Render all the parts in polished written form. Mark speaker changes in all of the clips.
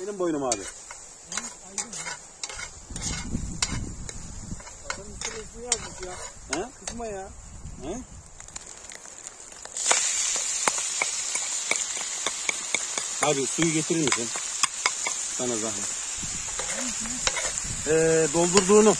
Speaker 1: Benim boynum abi.
Speaker 2: Adamın ismini yazmış ya.
Speaker 1: He?
Speaker 2: Kızma ya.
Speaker 1: He? Abi suyu getirir misin? Sana zahmet. Doldurduğunu.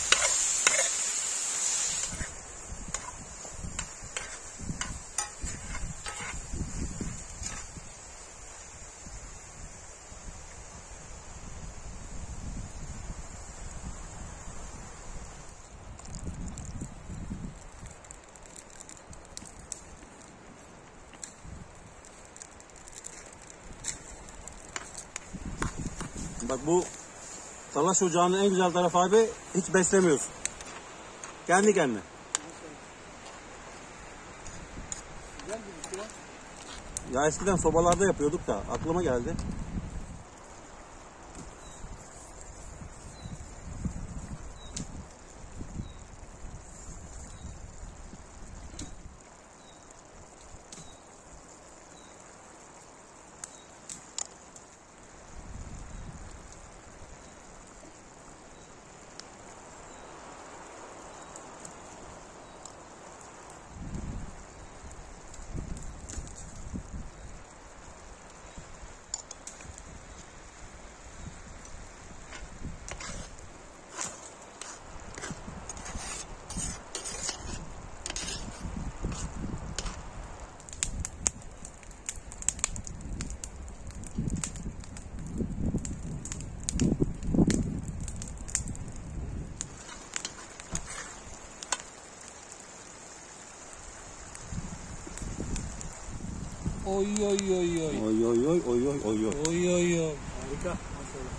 Speaker 1: Bak bu talaş ocağının en güzel tarafı abi, hiç beslemiyorsun. Kendi kendine.
Speaker 2: Güzel bir şey.
Speaker 1: Ya eskiden sobalarda yapıyorduk da aklıma geldi.
Speaker 2: Oy oy oy oy.
Speaker 1: Oy oy oy oy oy oy oy.
Speaker 2: Oy oy oy. Harika. Maşallah.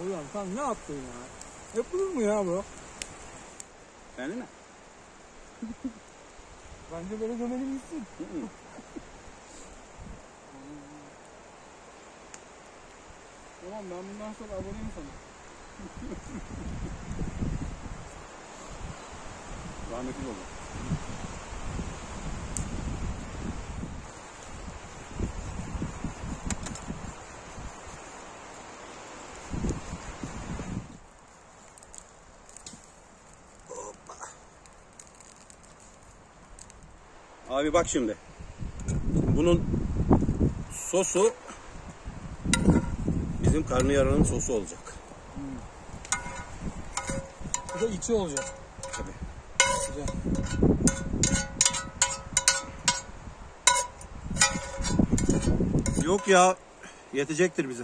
Speaker 2: Ulan sen ne yaptın ya? Yapılır mı ya bu?
Speaker 1: Beğendin mi?
Speaker 2: Bence böyle gömeli gitsin. Tamam, ben bundan sonra aboneyim sana.
Speaker 1: Rahmetli oldu. Abi bak şimdi. Bunun sosu bizim karnıyarının sosu olacak.
Speaker 2: Bu da içi olacak.
Speaker 1: Tabii.
Speaker 2: Güzel.
Speaker 1: Yok ya, yetecektir bize.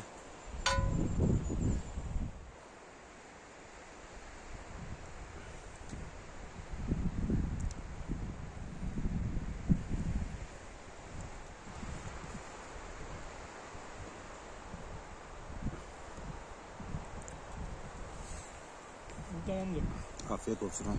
Speaker 2: Bu tamamdır.
Speaker 1: Afiyet olsun abi.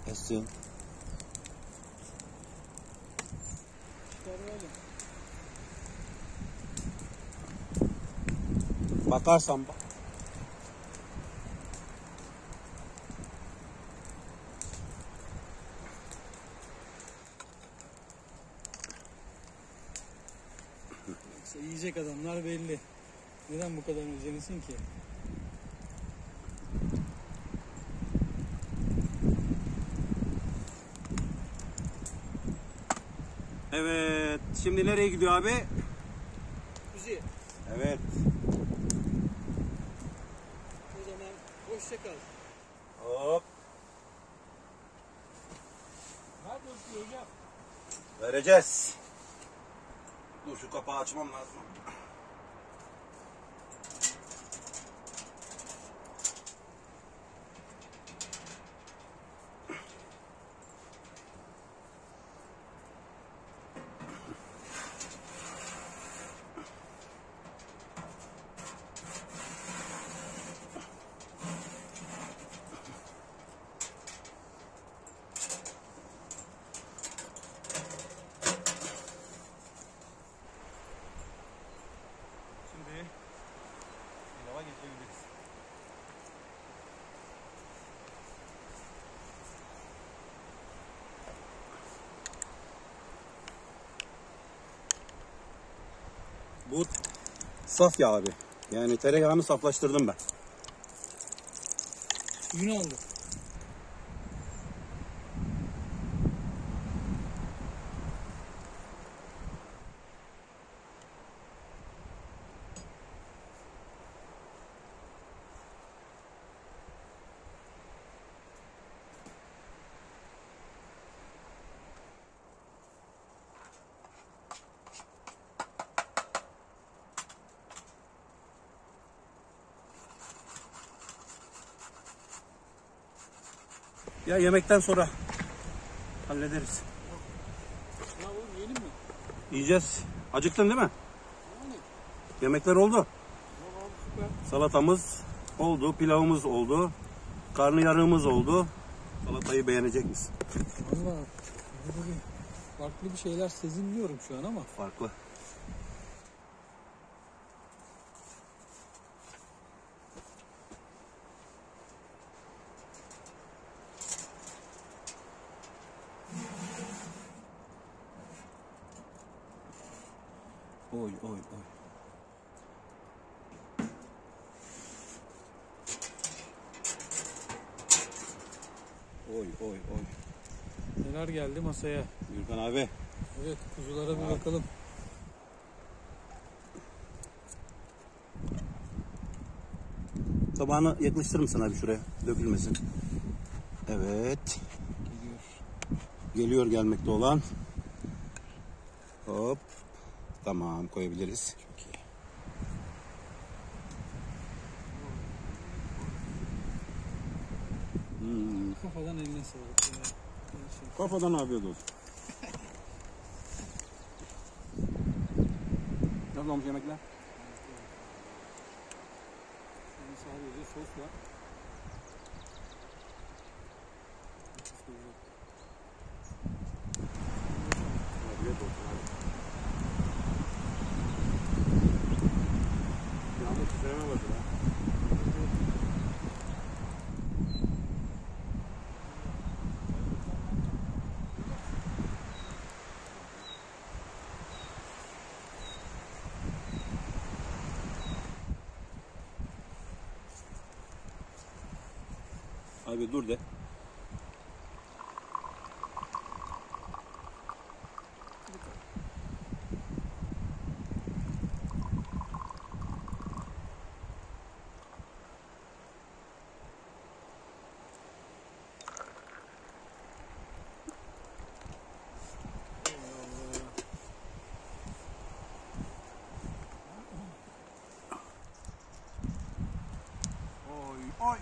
Speaker 1: Essin. Bakarsan bak.
Speaker 2: Yiyecek adamlar belli. Neden bu kadar özenirsin ki?
Speaker 1: Evet. Şimdi nereye gidiyor abi?
Speaker 2: Kuzi,
Speaker 1: Evet.
Speaker 2: o zaman hoşça kal.
Speaker 1: Hop.
Speaker 2: Nerede öpüyor hocam?
Speaker 1: Vereceğiz. Dur şu kapağı açmam lazım. Şimdi pilava geçebiliriz. Bu saf yağ abi. Yani tereyağını saflaştırdım ben.
Speaker 2: Suyunu aldı.
Speaker 1: Ya yemekten sonra hallederiz.
Speaker 2: Ya oğlum yiyelim mi?
Speaker 1: Yiyeceğiz. Acıktın değil mi?
Speaker 2: Yani.
Speaker 1: Yemekler oldu.
Speaker 2: Tamam abi, süper.
Speaker 1: Salatamız oldu, pilavımız oldu. Karnıyarığımız oldu. Salatayı beğenecek misin?
Speaker 2: Valla burada bir farklı bir şeyler sezinliyorum şu an ama.
Speaker 1: Farklı. Oy oy oy. Oy oy oy.
Speaker 2: Neler geldi masaya?
Speaker 1: Gürkan abi.
Speaker 2: Evet, kuzulara bir bakalım.
Speaker 1: Tabağını yaklaştırır mısın abi şuraya? Dökülmesin. Evet.
Speaker 2: Geliyor.
Speaker 1: Geliyor gelmekte olan. Hop. Tamam koyabiliriz.
Speaker 2: Çok iyi. Kafadan eline sağlık ya. Gerçekten.
Speaker 1: Kafadan afiyet olsun. Nasıl olmuş yemekler?
Speaker 2: Yani sadece sos var.
Speaker 1: Afiyet olsun abi. Yalnız titreme başladı ha. Abi dur de. Oy oy.